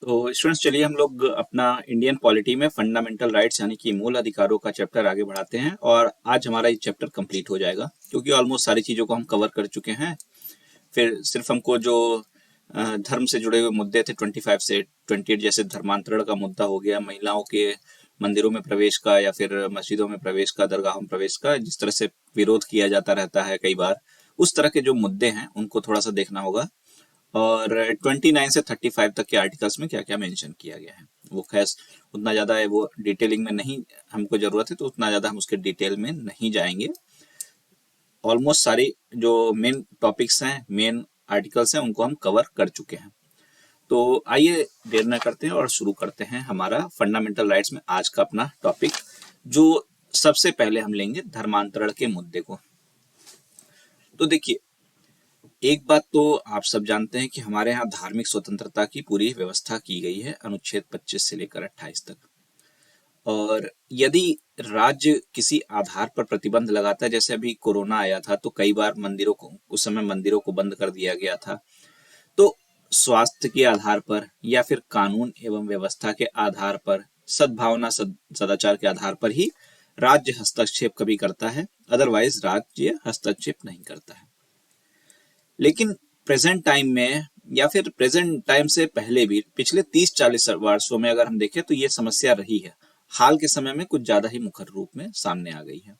तो स्टूडेंट्स, चलिए हम लोग अपना इंडियन पॉलिटी में फंडामेंटल राइट्स यानी कि मूल अधिकारों का चैप्टर आगे बढ़ाते हैं। और आज हमारा ये चैप्टर कंप्लीट हो जाएगा क्योंकि ऑलमोस्ट सारी चीज़ों को हम कवर कर चुके हैं। फिर सिर्फ हमको जो धर्म से जुड़े हुए मुद्दे थे 25 से 28, जैसे धर्मांतरण का मुद्दा हो गया, महिलाओं के मंदिरों में प्रवेश का या फिर मस्जिदों में प्रवेश का, दरगाहों में प्रवेश का, जिस तरह से विरोध किया जाता रहता है कई बार, उस तरह के जो मुद्दे हैं उनको थोड़ा सा देखना होगा। और 29 से 35 तक के आर्टिकल्स में क्या क्या मेंशन किया गया है, वो खैर उतना ज़्यादा है, वो डिटेलिंग में नहीं हमको ज़रूरत है, तो उतना ज़्यादा हम उसके डिटेल में नहीं जाएंगे। ऑलमोस्ट सारे जो मेन टॉपिक्स हैं, मेन आर्टिकल्स हैं, उनको हम कवर कर चुके हैं। तो आइए देर न करते हैं और शुरू करते हैं हमारा फंडामेंटल राइट्स में आज का अपना टॉपिक, जो सबसे पहले हम लेंगे धर्मांतरण के मुद्दे को। तो देखिए, एक बात तो आप सब जानते हैं कि हमारे यहाँ धार्मिक स्वतंत्रता की पूरी व्यवस्था की गई है अनुच्छेद 25 से लेकर 28 तक। और यदि राज्य किसी आधार पर प्रतिबंध लगाता है, जैसे अभी कोरोना आया था तो कई बार मंदिरों को, उस समय मंदिरों को बंद कर दिया गया था, तो स्वास्थ्य के आधार पर या फिर कानून एवं व्यवस्था के आधार पर, सद्भावना सदाचार के आधार पर ही राज्य हस्तक्षेप कभी करता है, अदरवाइज राज्य हस्तक्षेप नहीं करता है। लेकिन प्रेजेंट टाइम में या फिर प्रेजेंट टाइम से पहले भी पिछले 30-40 वर्षों में अगर हम देखें तो ये समस्या रही है। हाल के समय में कुछ ज्यादा ही मुखर रूप में सामने आ गई है।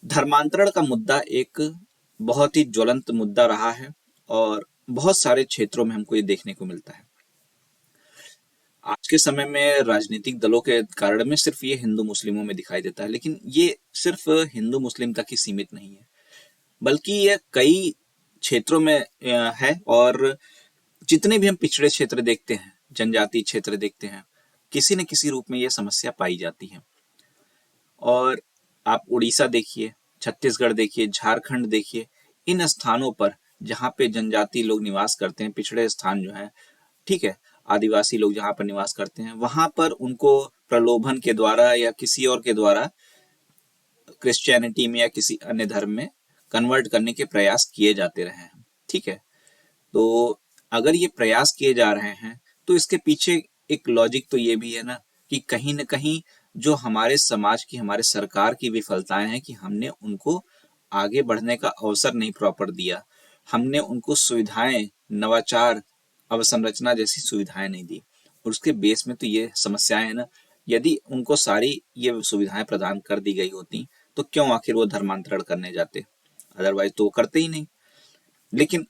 धर्मांतरण का मुद्दा एक बहुत ही ज्वलंत मुद्दा रहा है और बहुत सारे क्षेत्रों में हमको ये देखने को मिलता है। आज के समय में राजनीतिक दलों के कारण में सिर्फ ये हिंदू मुस्लिमों में दिखाई देता है, लेकिन ये सिर्फ हिंदू मुस्लिम तक ही सीमित नहीं है, बल्कि ये कई क्षेत्रों में है। और जितने भी हम पिछड़े क्षेत्र देखते हैं, जनजातीय क्षेत्र देखते हैं, किसी न किसी रूप में यह समस्या पाई जाती है। और आप उड़ीसा देखिए, छत्तीसगढ़ देखिए, झारखंड देखिए, इन स्थानों पर जहाँ पे जनजातीय लोग निवास करते हैं, पिछड़े स्थान जो है, ठीक है, आदिवासी लोग जहाँ पर निवास करते हैं, वहां पर उनको प्रलोभन के द्वारा या किसी और के द्वारा क्रिश्चियनिटी में या किसी अन्य धर्म में कन्वर्ट करने के प्रयास किए जाते रहे हैं। ठीक है, तो अगर ये प्रयास किए जा रहे हैं तो इसके पीछे एक लॉजिक तो ये भी है ना कि कहीं न कहीं जो हमारे समाज की, हमारे सरकार की विफलताएं हैं कि हमने उनको आगे बढ़ने का अवसर नहीं प्रॉपर दिया, हमने उनको सुविधाएं, नवाचार, अवसंरचना जैसी सुविधाएं नहीं दी। और उसके बेस में तो ये समस्याएं है ना। यदि उनको सारी ये सुविधाएं प्रदान कर दी गई होती तो क्यों आखिर वो धर्मांतरण करने जाते, अदरवाइज तो वो करते ही नहीं। लेकिन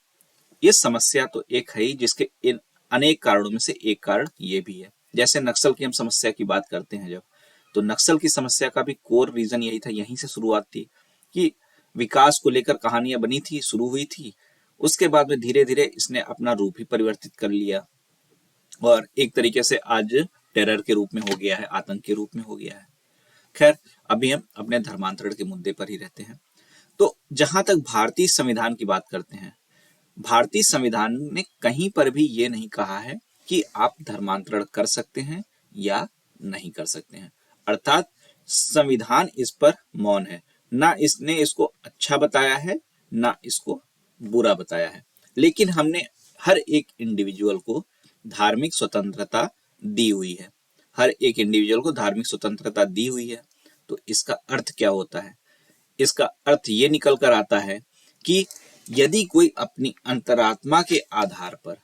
ये समस्या तो एक है ही, जिसके इन अनेक कारणों में से एक कारण ये भी है। जैसे नक्सल की हम समस्या की बात करते हैं जब, तो नक्सल की समस्या का भी कोर रीजन यही था, यहीं से शुरुआत थी कि विकास को लेकर कहानियां बनी थी, शुरू हुई थी, उसके बाद में धीरे धीरे इसने अपना रूप ही परिवर्तित कर लिया और एक तरीके से आज टेरर के रूप में हो गया है, आतंक के रूप में हो गया है। खैर, अभी हम अपने धर्मांतरण के मुद्दे पर ही रहते हैं। तो जहां तक भारतीय संविधान की बात करते हैं, भारतीय संविधान ने कहीं पर भी ये नहीं कहा है कि आप धर्मांतरण कर सकते हैं या नहीं कर सकते हैं। अर्थात संविधान इस पर मौन है, ना इसने इसको अच्छा बताया है ना इसको बुरा बताया है। लेकिन हमने हर एक इंडिविजुअल को धार्मिक स्वतंत्रता दी हुई है, हर एक इंडिविजुअल को धार्मिक स्वतंत्रता दी हुई है। तो इसका अर्थ क्या होता है? इसका अर्थ ये निकल कर आता है कि यदि कोई अपनी अंतरात्मा के आधार पर,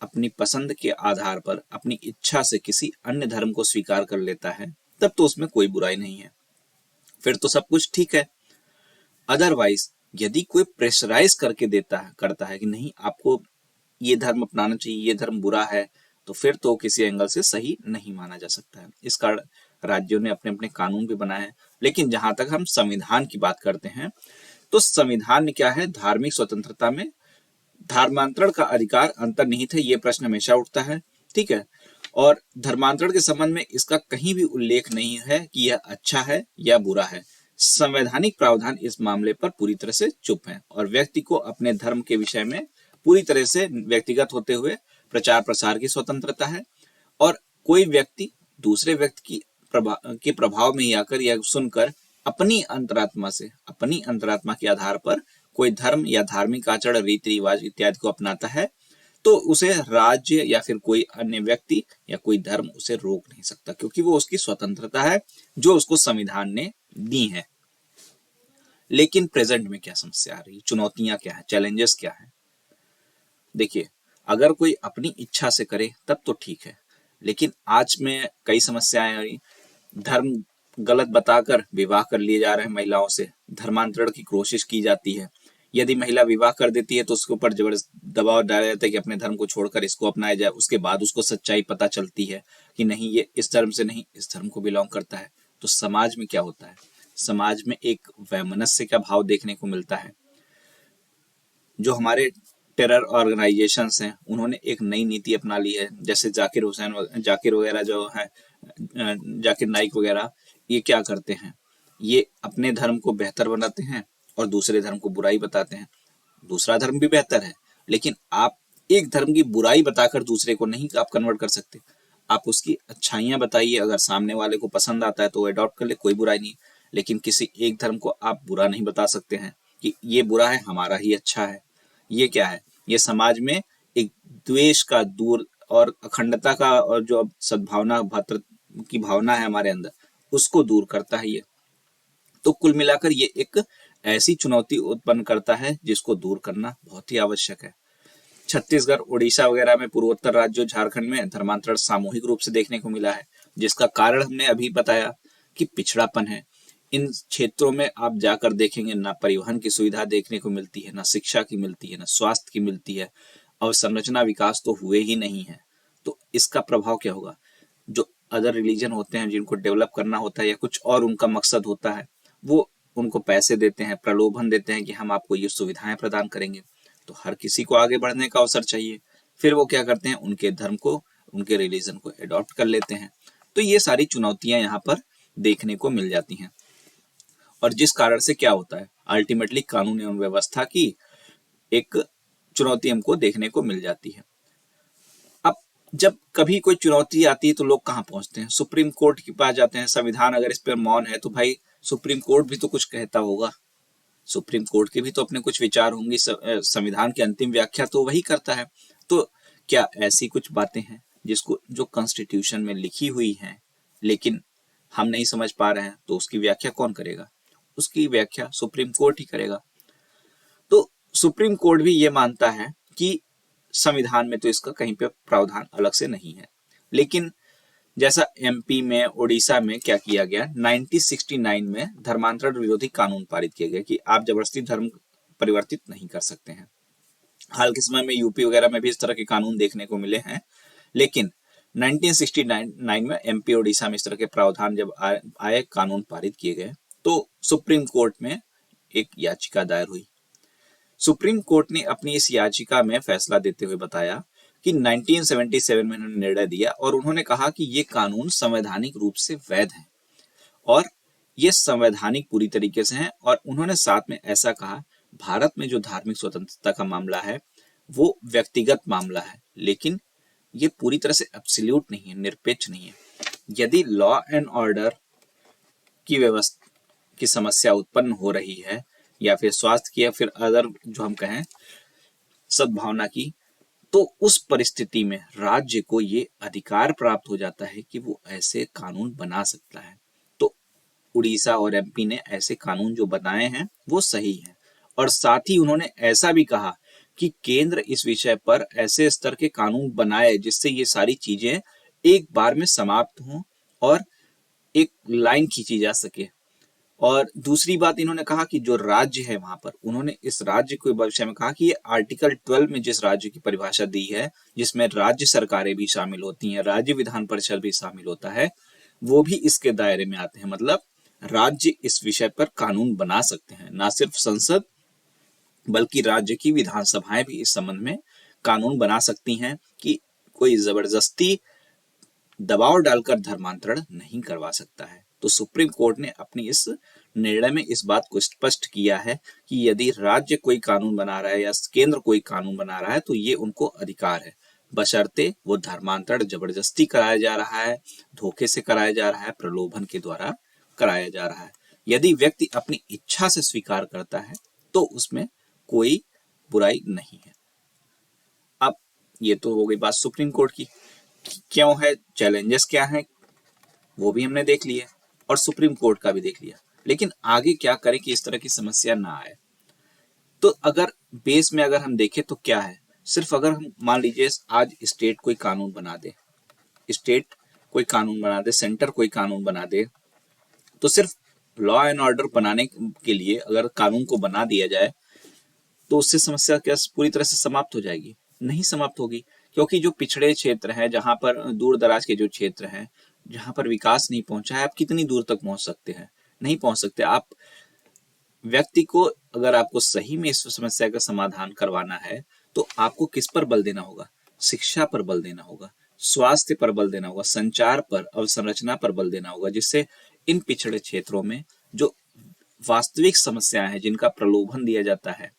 अपनी पसंद के आधार पर, अपनी इच्छा से किसी अन्य धर्म को स्वीकार कर लेता है, तब तो उसमें कोई बुराई नहीं है, फिर तो सब कुछ ठीक है। अदरवाइज यदि कोई प्रेशराइज करके देता है, करता है कि नहीं आपको ये धर्म अपनाना चाहिए, ये धर्म बुरा है, तो फिर तो किसी एंगल से सही नहीं माना जा सकता है। इस कारण राज्यों ने अपने अपने कानून भी बनाए हैं। लेकिन जहां तक हम संविधान की बात करते हैं, तो संविधान में क्या है, धार्मिक स्वतंत्रता में धर्मांतरण का अधिकार अंतर्निहित है, ये प्रश्न हमेशा उठता है। ठीक है, और धर्मांतरण के संबंध में इसका कहीं भी उल्लेख नहीं है कि यह अच्छा है या बुरा है। संवैधानिक प्रावधान इस मामले पर पूरी तरह से चुप है और व्यक्ति को अपने धर्म के विषय में पूरी तरह से व्यक्तिगत होते हुए प्रचार प्रसार की स्वतंत्रता है। और कोई व्यक्ति दूसरे व्यक्ति के प्रभाव में ही आकर या सुनकर अपनी अंतरात्मा से, अपनी अंतरात्मा के आधार पर कोई धर्म या धार्मिक आचरण, रीति रिवाज इत्यादि को अपनाता है, तो उसे राज्य या फिर कोई अन्य व्यक्ति या कोई धर्म उसे रोक नहीं सकता, क्योंकि वो उसकी स्वतंत्रता है जो उसको संविधान ने दी है। लेकिन प्रेजेंट में क्या समस्या आ रही है, चुनौतियां क्या है, चैलेंजेस क्या है? देखिए, अगर कोई अपनी इच्छा से करे तब तो ठीक है, लेकिन आज में कई समस्याएं आ रही। धर्म गलत बताकर विवाह कर लिए जा रहे हैं महिलाओं से, धर्मांतरण की कोशिश की जाती है। यदि महिला विवाह कर देती है तो उसके ऊपर जबरदस्त दबाव डाला जाता है कि अपने धर्म को छोड़कर इसको अपनाया जाए। उसके बाद उसको सच्चाई पता चलती है कि नहीं, ये इस धर्म से नहीं, इस धर्म को बिलोंग करता है। तो समाज में क्या होता है, समाज में एक वैमनस्य का भाव देखने को मिलता है। जो हमारे टेरर ऑर्गेनाइजेशंस हैं, उन्होंने एक नई नीति अपना ली है, जैसे जाकिर वगैरह जो है, जाकिर नाइक वगैरह, ये क्या करते हैं, ये अपने धर्म को बेहतर बनाते हैं और दूसरे धर्म को बुराई बताते हैं। दूसरा धर्म भी बेहतर है, लेकिन आप एक धर्म की बुराई बताकर दूसरे को नहीं आप कन्वर्ट कर सकते। आप उसकी अच्छाइयां बताइए, अगर सामने वाले को पसंद आता है तो वो अडॉप्ट कर ले, कोई बुराई नहीं। लेकिन किसी एक धर्म को आप बुरा नहीं बता सकते हैं कि ये बुरा है, हमारा ही अच्छा है। ये क्या है, ये समाज में एक द्वेष का दूर और अखंडता का और जो सद्भावना भातृ की भावना है हमारे अंदर, उसको दूर करता है ये। तो कुल मिलाकर ये एक ऐसी चुनौती उत्पन्न करता है जिसको दूर करना बहुत ही आवश्यक है। छत्तीसगढ़, उड़ीसा वगैरह में, पूर्वोत्तर राज्यों, झारखंड में धर्मांतरण सामूहिक रूप से देखने को मिला है, जिसका कारण हमने अभी बताया कि पिछड़ापन है। इन क्षेत्रों में आप जाकर देखेंगे, ना परिवहन की सुविधा देखने को मिलती है, ना शिक्षा की मिलती है, ना स्वास्थ्य की मिलती है, और संरचना विकास तो हुए ही नहीं है। तो इसका प्रभाव क्या होगा, जो अदर रिलीजन होते हैं जिनको डेवलप करना होता है या कुछ और उनका मकसद होता है, वो उनको पैसे देते हैं, प्रलोभन देते हैं कि हम आपको ये सुविधाएं प्रदान करेंगे। तो हर किसी को आगे बढ़ने का अवसर चाहिए, फिर वो क्या करते हैं, उनके धर्म को, उनके रिलीजन को अडॉप्ट कर लेते हैं। तो ये सारी चुनौतियां यहाँ पर देखने को मिल जाती हैं, और जिस कारण से क्या होता है, अल्टीमेटली कानून एवं व्यवस्था की एक चुनौती हमको देखने को मिल जाती है। अब जब कभी कोई चुनौती आती है तो लोग कहाँ पहुंचते हैं, सुप्रीम कोर्ट के पास जाते हैं। संविधान अगर इस पर मौन है तो भाई सुप्रीम कोर्ट भी तो कुछ कहता होगा, सुप्रीम कोर्ट के भी तो अपने कुछ विचार होंगे, संविधान की अंतिम व्याख्या तो वही करता है। तो क्या ऐसी कुछ बातें हैं जिसको, जो कॉन्स्टिट्यूशन में लिखी हुई हैं, लेकिन हम नहीं समझ पा रहे हैं, तो उसकी व्याख्या कौन करेगा, उसकी व्याख्या सुप्रीम कोर्ट ही करेगा। तो सुप्रीम कोर्ट भी ये मानता है कि संविधान में तो इसका कहीं पे प्रावधान अलग से नहीं है। लेकिन जैसा एमपी में, उड़ीसा में क्या किया गया, 1969 में धर्मांतरण विरोधी कानून पारित किया गया कि आप जबरदस्ती धर्म परिवर्तित नहीं कर सकते हैं। हाल के समय में यूपी वगैरह में भी इस तरह के कानून देखने को मिले हैं, लेकिन 1969 में एमपी उड़ीसा में इस तरह के प्रावधान जब आए, कानून पारित किए गए, तो सुप्रीम कोर्ट में एक याचिका दायर हुई। सुप्रीम कोर्ट ने अपनी इस याचिका में फैसला देते हुए बताया कि 1977 में उन्होंने निर्णय दिया और उन्होंने कहा कि ये कानून संवैधानिक रूप से वैध है और ये संवैधानिक पूरी तरीके से हैं। और उन्होंने साथ में ऐसा कहा, भारत में जो धार्मिक स्वतंत्रता का मामला है वो व्यक्तिगत मामला है, लेकिन ये पूरी तरह से एब्सोल्यूट नहीं है, निरपेक्ष नहीं है। यदि लॉ एंड ऑर्डर की व्यवस्था की समस्या उत्पन्न हो रही है, या फिर स्वास्थ्य की, या फिर अदर जो हम कहें सद्भावना की, तो उस परिस्थिति में राज्य को ये अधिकार प्राप्त हो जाता है कि वो ऐसे कानून बना सकता है। तो उड़ीसा और एमपी ने ऐसे कानून जो बनाए हैं वो सही है। और साथ ही उन्होंने ऐसा भी कहा कि केंद्र इस विषय पर ऐसे स्तर के कानून बनाए जिससे ये सारी चीजें एक बार में समाप्त हों और एक लाइन खींची जा सके। और दूसरी बात इन्होंने कहा कि जो राज्य है वहां पर, उन्होंने इस राज्य के विषय में कहा कि ये आर्टिकल 12 में जिस राज्य की परिभाषा दी है, जिसमें राज्य सरकारें भी शामिल होती हैं, राज्य विधान परिषद भी शामिल होता है, वो भी इसके दायरे में आते हैं। मतलब राज्य इस विषय पर कानून बना सकते हैं, ना सिर्फ संसद बल्कि राज्य की विधानसभाएं भी इस संबंध में कानून बना सकती हैं कि कोई जबरदस्ती दबाव डालकर धर्मांतरण नहीं करवा सकता है। तो सुप्रीम कोर्ट ने अपनी इस निर्णय में इस बात को स्पष्ट किया है कि यदि राज्य कोई कानून बना रहा है या केंद्र कोई कानून बना रहा है तो ये उनको अधिकार है, बशर्ते वो धर्मांतरण जबरदस्ती कराया जा रहा है, धोखे से कराया जा रहा है, प्रलोभन के द्वारा कराया जा रहा है। यदि व्यक्ति अपनी इच्छा से स्वीकार करता है तो उसमें कोई बुराई नहीं है। अब ये तो हो गई बात सुप्रीम कोर्ट की, क्यों है, चैलेंजेस क्या है, वो भी हमने देख लिया और सुप्रीम कोर्ट का भी देख लिया। लेकिन आगे क्या करें कि इस तरह की समस्या ना आए। तो अगर बेस में अगर हम देखें तो क्या है, सिर्फ अगर हम मान लीजिए आज स्टेट कोई कानून बना दे, स्टेट कोई कानून बना दे, सेंटर कोई कानून बना दे, तो सिर्फ लॉ एंड ऑर्डर बनाने के लिए अगर कानून को बना दिया जाए तो उससे समस्या क्या पूरी तरह से समाप्त हो जाएगी? नहीं समाप्त होगी, क्योंकि जो पिछड़े क्षेत्र हैं, जहां पर दूर दराज के जो क्षेत्र हैं, जहां पर विकास नहीं पहुंचा है, आप कितनी दूर तक पहुंच सकते हैं? नहीं पहुंच सकते। आप व्यक्ति को, अगर आपको सही में इस समस्या का समाधान करवाना है तो आपको किस पर बल देना होगा? शिक्षा पर बल देना होगा, स्वास्थ्य पर बल देना होगा, संचार पर, अवसंरचना पर बल देना होगा, जिससे इन पिछड़े क्षेत्रों में जो वास्तविक समस्याएं हैं, जिनका प्रलोभन दिया जाता है,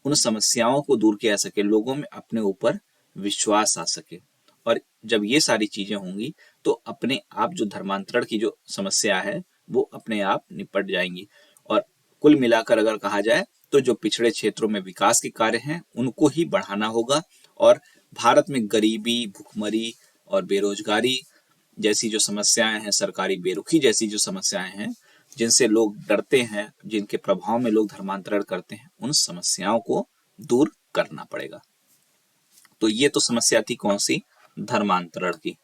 उन समस्याओं को दूर किया जा सके, लोगों में अपने ऊपर विश्वास आ सके। और जब ये सारी चीजें होंगी तो अपने आप जो धर्मांतरण की जो समस्या है वो अपने आप निपट जाएंगी। और कुल मिलाकर अगर कहा जाए तो जो पिछड़े क्षेत्रों में विकास के कार्य हैं उनको ही बढ़ाना होगा। और भारत में गरीबी, भुखमरी और बेरोजगारी जैसी जो समस्याएं हैं, सरकारी बेरुखी जैसी जो समस्याएं हैं, जिनसे लोग डरते हैं, जिनके प्रभाव में लोग धर्मांतरण करते हैं, उन समस्याओं को दूर करना पड़ेगा। तो ये तो समस्या थी कौन सी? धर्मांतरण की।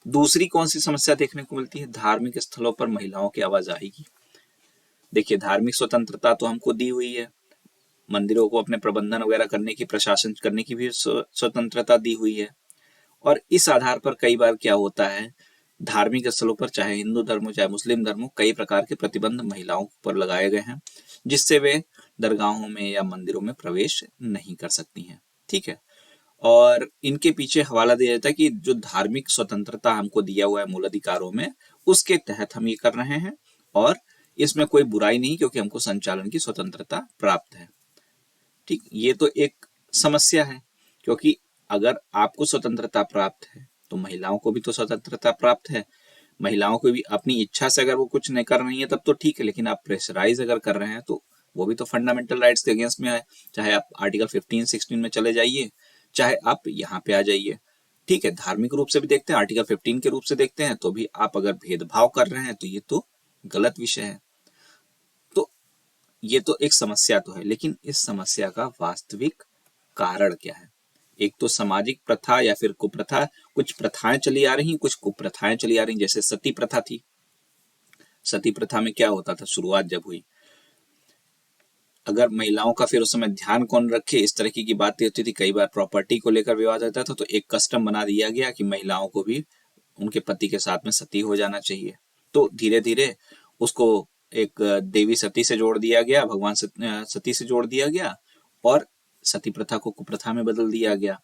दूसरी कौन सी समस्या देखने को मिलती है? धार्मिक स्थलों पर महिलाओं की आवाजाही की। देखिए, धार्मिक स्वतंत्रता तो हमको दी हुई है, मंदिरों को अपने प्रबंधन वगैरह करने की, प्रशासन करने की भी स्वतंत्रता दी हुई है। और इस आधार पर कई बार क्या होता है, धार्मिक स्थलों पर, चाहे हिंदू धर्म हो चाहे मुस्लिम धर्म हो, कई प्रकार के प्रतिबंध महिलाओं पर लगाए गए हैं, जिससे वे दरगाहों में या मंदिरों में प्रवेश नहीं कर सकती हैं। ठीक है। और इनके पीछे हवाला दिया जाता है कि जो धार्मिक स्वतंत्रता हमको दिया हुआ है मूल अधिकारों में, उसके तहत हम ये कर रहे हैं और इसमें कोई बुराई नहीं, क्योंकि हमको संचालन की स्वतंत्रता प्राप्त है। ठीक, ये तो एक समस्या है, क्योंकि अगर आपको स्वतंत्रता प्राप्त है तो महिलाओं को भी तो स्वतंत्रता प्राप्त है। महिलाओं को भी अपनी इच्छा से अगर वो कुछ नहीं कर रही है तब तो ठीक है, लेकिन आप प्रेशराइज अगर कर रहे हैं तो वो भी तो फंडामेंटल राइट्स के अगेंस्ट में है। चाहे आप आर्टिकल 15-16 में चले जाइए, चाहे आप यहाँ पे आ जाइए। ठीक है, धार्मिक रूप से भी देखते हैं, आर्टिकल 15 के रूप से देखते हैं, तो भी आप अगर भेदभाव कर रहे हैं तो ये तो गलत विषय है। तो ये तो एक समस्या तो है, लेकिन इस समस्या का वास्तविक कारण क्या है? एक तो सामाजिक प्रथा या फिर कुप्रथा, कुछ प्रथाएं चली आ रही, कुछ कुप्रथाएं चली आ रही, जैसे सती प्रथा थी। सती प्रथा में क्या होता था, शुरुआत जब हुई, अगर महिलाओं का फिर उस समय ध्यान कौन रखे, इस तरह की बातें होती थी। कई बार प्रॉपर्टी को लेकर विवाद होता था, तो एक कस्टम बना दिया गया कि महिलाओं को भी उनके पति के साथ में सती हो जाना चाहिए। तो धीरे धीरे उसको एक देवी सती से जोड़ दिया गया, भगवान सती से जोड़ दिया गया, और सती प्रथा को कुप्रथा में बदल दिया गया।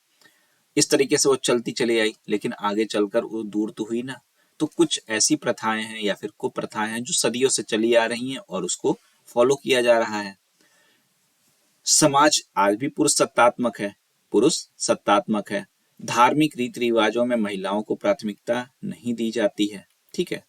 इस तरीके से वो चलती चली आई, लेकिन आगे चलकर वो दूर तो हुई ना। तो कुछ ऐसी प्रथाएं हैं या फिर कुप्रथाएं हैं जो सदियों से चली आ रही हैं और उसको फॉलो किया जा रहा है। समाज आज भी पुरुष सत्तात्मक है, पुरुष सत्तात्मक है। धार्मिक रीति रिवाजों में महिलाओं को प्राथमिकता नहीं दी जाती है। ठीक है,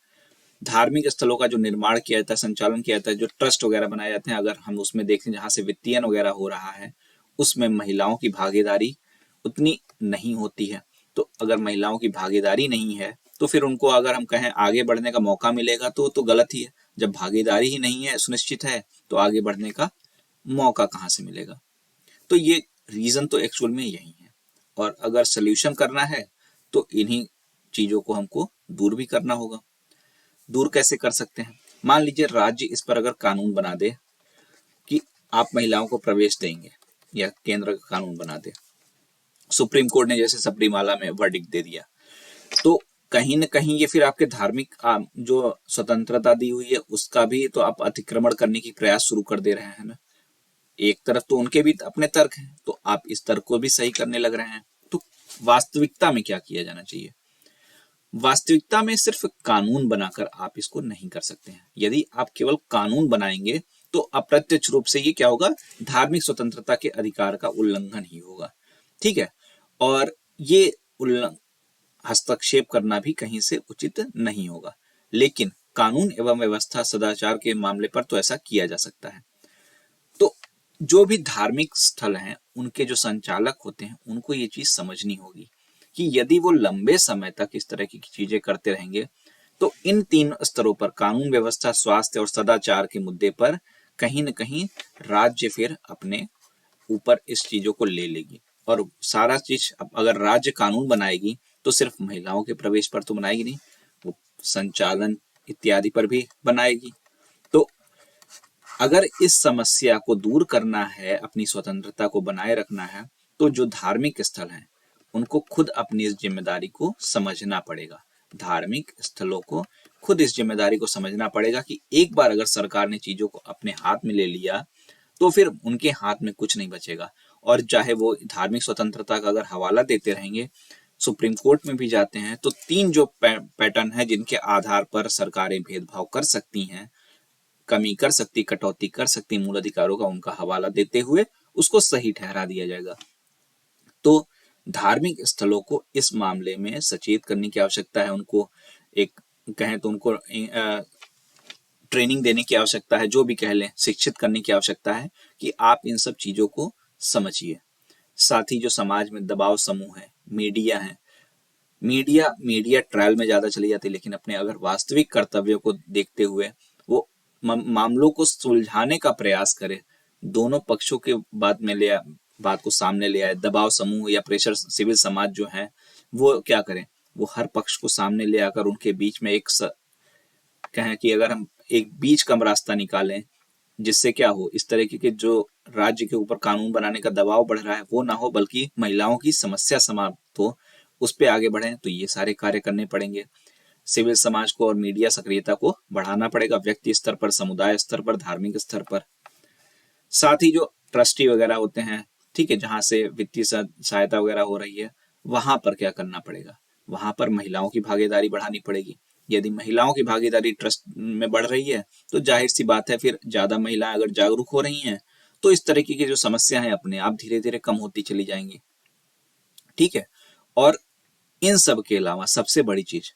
धार्मिक स्थलों का जो निर्माण किया जाता है, संचालन किया जाता है, जो ट्रस्ट वगैरह बनाए जाते हैं, अगर हम उसमें देखें जहां से वित्तीयन वगैरह हो रहा है, उसमें महिलाओं की भागीदारी उतनी नहीं होती है। तो अगर महिलाओं की भागीदारी नहीं है तो फिर उनको अगर हम कहें आगे बढ़ने का मौका मिलेगा तो गलत ही है। जब भागीदारी ही नहीं है, सुनिश्चित है, तो आगे बढ़ने का मौका कहाँ से मिलेगा? तो ये रीजन तो एक्चुअल में यही है। और अगर सोल्यूशन करना है तो इन्हीं चीजों को हमको दूर भी करना होगा। दूर कैसे कर सकते हैं? मान लीजिए राज्य इस पर अगर कानून बना दे कि आप महिलाओं को प्रवेश देंगे, या केंद्र का कानून बना दे, सुप्रीम कोर्ट ने जैसे सबरीमाला में वर्डिक्ट दे दिया, तो कहीं ना कहीं ये फिर आपके धार्मिक जो स्वतंत्रता दी हुई है उसका भी तो आप अतिक्रमण करने की प्रयास शुरू कर दे रहे हैं ना। एक तरफ तो उनके भी अपने तर्क हैं, तो आप इस तर्क को भी सही करने लग रहे हैं। तो वास्तविकता में क्या किया जाना चाहिए? वास्तविकता में सिर्फ कानून बनाकर आप इसको नहीं कर सकते हैं। यदि आप केवल कानून बनाएंगे तो अप्रत्यक्ष रूप से ये क्या होगा, धार्मिक स्वतंत्रता के अधिकार का उल्लंघन ही होगा। ठीक है, और ये हस्तक्षेप करना भी कहीं से उचित नहीं होगा। लेकिन कानून एवं व्यवस्था सदाचार के मामले पर तो ऐसा किया जा सकता है। तो जो भी धार्मिक स्थल हैं उनके जो संचालक होते हैं उनको ये चीज समझनी होगी कि यदि वो लंबे समय तक इस तरह की चीजें करते रहेंगे तो इन तीन स्तरों पर, कानून व्यवस्था, स्वास्थ्य और सदाचार के मुद्दे पर, कहीं न कहीं राज्य फिर अपने ऊपर इस चीजों को ले लेगी। और सारा चीज अगर राज्य कानून बनाएगी तो सिर्फ महिलाओं के प्रवेश पर तो बनाएगी नहीं, वो संचालन इत्यादि पर भी बनाएगी। तो अगर इस समस्या को दूर करना है, अपनी स्वतंत्रता को बनाए रखना है, तो जो धार्मिक स्थल हैं उनको खुद अपनी इस जिम्मेदारी को समझना पड़ेगा। धार्मिक स्थलों को खुद इस जिम्मेदारी को समझना पड़ेगा कि एक बार अगर सरकार ने चीजों को अपने हाथ में ले लिया तो फिर उनके हाथ में कुछ नहीं बचेगा। और चाहे वो धार्मिक स्वतंत्रता का अगर हवाला देते रहेंगे, सुप्रीम कोर्ट में भी जाते हैं, तो तीन जो पैटर्न है जिनके आधार पर सरकारें भेदभाव कर सकती हैं, कमी कर सकती, कटौती कर सकती मूल अधिकारों का, उनका हवाला देते हुए उसको सही ठहरा दिया जाएगा। तो धार्मिक स्थलों को इस मामले में सचेत करने की आवश्यकता है, उनको एक कहें तो उनको ट्रेनिंग देने की आवश्यकता है, जो भी कह लें, शिक्षित करने की आवश्यकता है कि आप इन सब चीजों को समझिए। साथ ही जो समाज में दबाव समूह है, मीडिया है, मीडिया ट्रायल में ज्यादा चली जाती है, लेकिन अपने अगर वास्तविक कर्तव्यों को देखते हुए वो मामलों को सुलझाने का प्रयास करे, दोनों पक्षों के बात को सामने ले आए। दबाव समूह या प्रेशर सिविल समाज जो है वो क्या करें, वो हर पक्ष को सामने ले आकर उनके बीच में कहें कि अगर हम एक बीच कम रास्ता निकालें जिससे क्या हो, इस तरह के जो राज्य के ऊपर कानून बनाने का दबाव बढ़ रहा है वो ना हो, बल्कि महिलाओं की समस्या समाप्त हो, उस पे आगे बढ़ें, तो ये सारे कार्य करने पड़ेंगे। सिविल समाज को और मीडिया सक्रियता को बढ़ाना पड़ेगा, व्यक्ति स्तर पर, समुदाय स्तर पर, धार्मिक स्तर पर। साथ ही जो ट्रस्टी वगैरह होते हैं, ठीक है, जहां से वित्तीय सहायता वगैरह हो रही है, वहां पर क्या करना पड़ेगा, वहां पर महिलाओं की भागीदारी बढ़ानी पड़ेगी। यदि महिलाओं की भागीदारी ट्रस्ट में बढ़ रही है तो जाहिर सी बात है फिर ज्यादा महिलाएं अगर जागरूक हो रही हैं तो इस तरीके की जो समस्या है अपने आप धीरे धीरे कम होती चली जाएंगी। ठीक है। और इन सब के अलावा सबसे बड़ी चीज,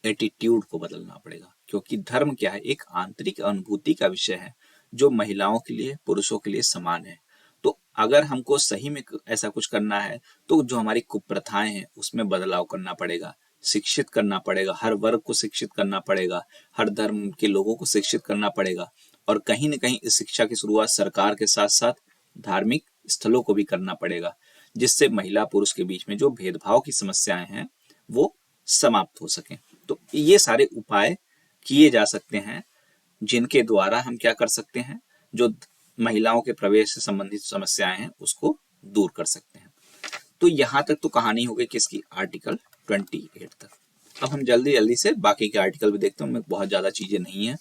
एटीट्यूड को बदलना पड़ेगा, क्योंकि धर्म क्या है, एक आंतरिक अनुभूति का विषय है जो महिलाओं के लिए पुरुषों के लिए समान है। तो अगर हमको सही में ऐसा कुछ करना है तो जो हमारी कुप्रथाएं हैं उसमें बदलाव करना पड़ेगा, शिक्षित करना पड़ेगा, हर वर्ग को शिक्षित करना पड़ेगा, हर धर्म के लोगों को शिक्षित करना पड़ेगा। और कहीं न कहीं इस शिक्षा की शुरुआत सरकार के साथ साथ धार्मिक स्थलों को भी करना पड़ेगा, जिससे महिला पुरुष के बीच में जो भेदभाव की समस्याएं हैं वो समाप्त हो सकें। तो ये सारे उपाय किए जा सकते हैं जिनके द्वारा हम क्या कर सकते हैं, जो महिलाओं के प्रवेश से संबंधित समस्याएं हैं उसको दूर कर सकते हैं। तो यहां तक तो कहानी हो गई किसकी, आर्टिकल 28 तक। अब हम जल्दी जल्दी से बाकी के आर्टिकल भी देखते हैं, उनमें बहुत ज्यादा चीजें नहीं है।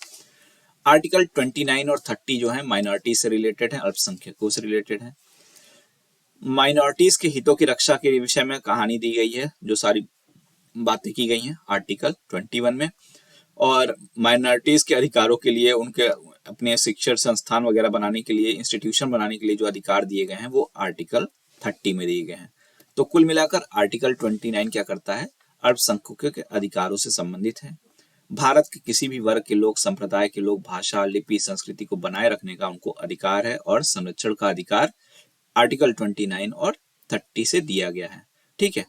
आर्टिकल 29 और 30 जो है माइनॉरिटी से रिलेटेड है, अल्पसंख्यकों से रिलेटेड है। माइनॉरिटीज के हितों की रक्षा के विषय में कहानी दी गई है, जो सारी बातें की गई हैं आर्टिकल 21 में। और माइनॉरिटीज के अधिकारों के लिए, उनके अपने शिक्षण संस्थान वगैरह बनाने के लिए, इंस्टीट्यूशन बनाने के लिए जो अधिकार दिए गए हैं वो आर्टिकल 30 में दिए गए हैं। तो कुल मिलाकर आर्टिकल 29 क्या करता है, अल्पसंख्यकों के अधिकारों से संबंधित है। भारत के किसी भी वर्ग के लोग, संप्रदाय के लोग, भाषा, लिपि, संस्कृति को बनाए रखने का उनको अधिकार है और संरक्षण का अधिकार आर्टिकल 29 और 30 से दिया गया है। ठीक है।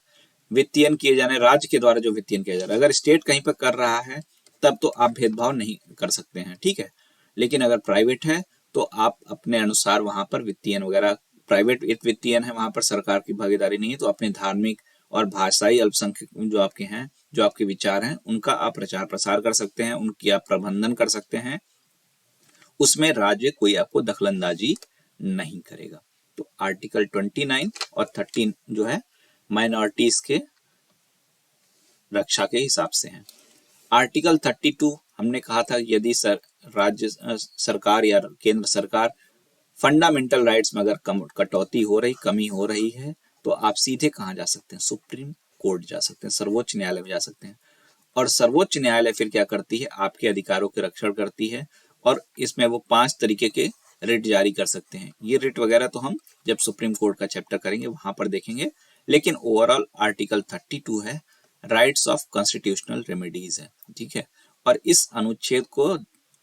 वित्तीयन किए जाने, राज्य के द्वारा जो वित्तीयन किया जा रहा है, अगर स्टेट कहीं पर कर रहा है तब तो आप भेदभाव नहीं कर सकते हैं, ठीक है। लेकिन अगर प्राइवेट है तो आप अपने अनुसार वहां पर वित्तीयन वगैरह, प्राइवेट वित्तीयन है, वहां पर सरकार की भागीदारी नहीं है, तो अपने धार्मिक और भाषाई अल्पसंख्यक जो आपके हैं, जो आपके विचार हैं, उनका आप प्रचार प्रसार कर सकते हैं, उनकी आप प्रबंधन कर सकते हैं, उसमें राज्य कोई आपको दखलंदाजी नहीं करेगा। तो आर्टिकल 29 और 13 जो है माइनॉरिटीज के रक्षा के हिसाब से है। आर्टिकल 32 हमने कहा था यदि राज्य सरकार या केंद्र सरकार फंडामेंटल राइट्स में अगर कटौती हो रही, कमी हो रही है, तो आप सीधे कहाँ जा सकते हैं, सुप्रीम कोर्ट जा सकते हैं, सर्वोच्च न्यायालय में जा सकते हैं। और सर्वोच्च न्यायालय फिर क्या करती है, आपके अधिकारों के रक्षण करती है, और इसमें वो 5 तरीके के रिट जारी कर सकते हैं। ये रिट वगैरह तो हम जब सुप्रीम कोर्ट का चैप्टर करेंगे वहां पर देखेंगे, लेकिन ओवरऑल आर्टिकल 32 है, राइट्स ऑफ कॉन्स्टिट्यूशनल रेमेडीज है, ठीक है। और इस अनुच्छेद को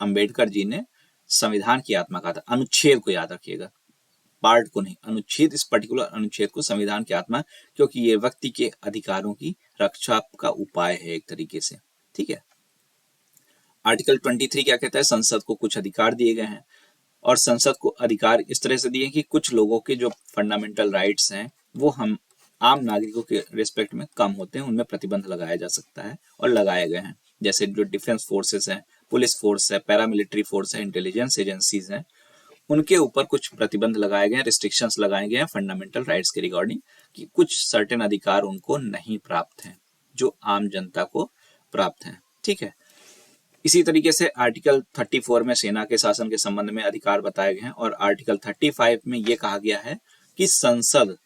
अंबेडकर जी ने संविधान की आत्मा कहा था, अनुच्छेद को याद रखिएगा, पार्ट को नहीं, अनुच्छेद, इस पर्टिकुलर अनुच्छेद को संविधान की आत्मा, क्योंकि ये व्यक्ति के अधिकारों की रक्षा का उपाय है एक तरीके से। ठीक है। आर्टिकल 23 क्या कहता है? संसद को कुछ अधिकार दिए गए हैं और संसद को अधिकार इस तरह से दिए कि कुछ लोगों के जो फंडामेंटल राइट्स हैं वो हम आम नागरिकों के रिस्पेक्ट में कम होते हैं, उनमें प्रतिबंध लगाया जा सकता है और लगाए गए हैं। जैसे जो डिफेंस फोर्सेस हैं, पुलिस फोर्स है, पैरामिलिट्री फोर्स है, इंटेलिजेंस एजेंसीज हैं, उनके ऊपर कुछ प्रतिबंध लगाए गए हैं, रिस्ट्रिक्शंस लगाए गए हैं फंडामेंटल राइट्स के रिगार्डिंग, कि कुछ सर्टेन अधिकार उनको नहीं प्राप्त हैं जो आम जनता को प्राप्त हैं। ठीक है। इसी तरीके से आर्टिकल 34 में सेना के शासन के संबंध में अधिकार बताए गए हैं और आर्टिकल 35 में ये कहा गया है कि संसद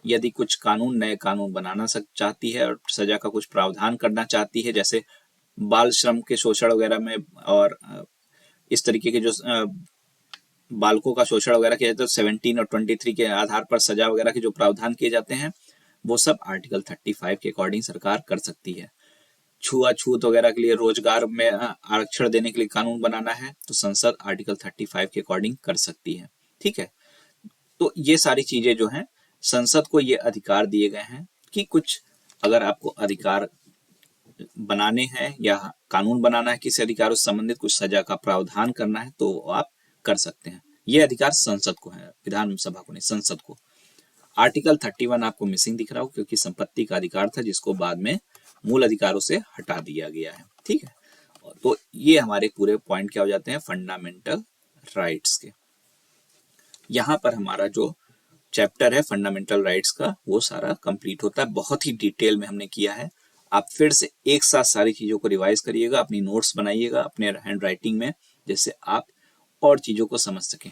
यदि कुछ कानून, नए कानून बनाना चाहती है और सजा का कुछ प्रावधान करना चाहती है, जैसे बाल श्रम के शोषण वगैरह में और इस तरीके के जो बालकों का शोषण वगैरह किया जाता है, 17 और 23 के आधार पर सजा वगैरह के जो प्रावधान किए जाते हैं, वो सब आर्टिकल 35 के अकॉर्डिंग सरकार कर सकती है। छुआछूत वगैरह के लिए, रोजगार में आरक्षण देने के लिए कानून बनाना है तो संसद आर्टिकल 35 के अकॉर्डिंग कर सकती है। ठीक है। तो ये सारी चीजें जो हैं, संसद को ये अधिकार दिए गए हैं कि कुछ अगर आपको अधिकार बनाने हैं या कानून बनाना है, किसी अधिकार से संबंधित कुछ सजा का प्रावधान करना है तो आप कर सकते हैं। ये अधिकार संसद को है, विधानसभा को नहीं, संसद को। आर्टिकल 31 आपको मिसिंग दिख रहा हो क्योंकि संपत्ति का अधिकार था जिसको बाद में मूल अधिकारों से हटा दिया गया है। ठीक है। तो ये हमारे पूरे पॉइंट क्या हो जाते हैं, फंडामेंटल राइट्स के। यहाँ पर हमारा जो चैप्टर है फंडामेंटल राइट्स का वो सारा कंप्लीट होता है। बहुत ही डिटेल में हमने किया है। आप फिर से एक साथ सारी चीजों को रिवाइज करिएगा, अपनी नोट्स बनाइएगा अपने हैंड राइटिंग में, जिससे आप और चीजों को समझ सकें।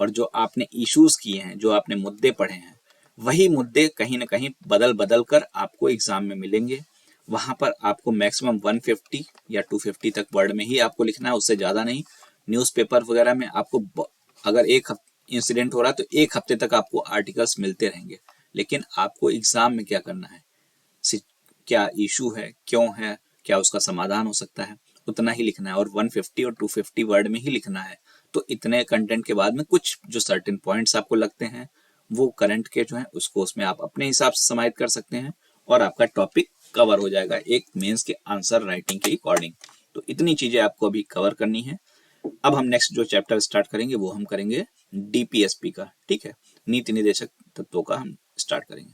और जो आपने इश्यूज किए हैं, जो आपने मुद्दे पढ़े हैं, वही मुद्दे कहीं ना कहीं बदल बदल कर आपको एग्जाम में मिलेंगे। वहां पर आपको मैक्सिमम 150 या 250 तक वर्ड में ही आपको लिखना है, उससे ज्यादा नहीं। न्यूज़पेपर वगैरह में आपको अगर एक इंसिडेंट हो रहा है तो एक हफ्ते तक आपको आर्टिकल्स मिलते रहेंगे, लेकिन आपको एग्जाम में क्या करना है, क्या इशू है, क्यों है, क्या उसका समाधान हो सकता है, उतना ही लिखना है और 150 और 250 वर्ड में ही लिखना है। तो इतने कंटेंट के बाद में कुछ जो सर्टेन पॉइंट्स आपको लगते हैं वो करंट के जो है उसको उसमें आप अपने हिसाब से समाहित कर सकते हैं और आपका टॉपिक कवर हो जाएगा एक मेंस के आंसर राइटिंग के अकॉर्डिंग। तो इतनी चीजें आपको अभी कवर करनी है। अब हम नेक्स्ट जो चैप्टर स्टार्ट करेंगे वो हम करेंगे डीपीएसपी का। ठीक है, नीति निदेशक तत्वों का हम स्टार्ट करेंगे।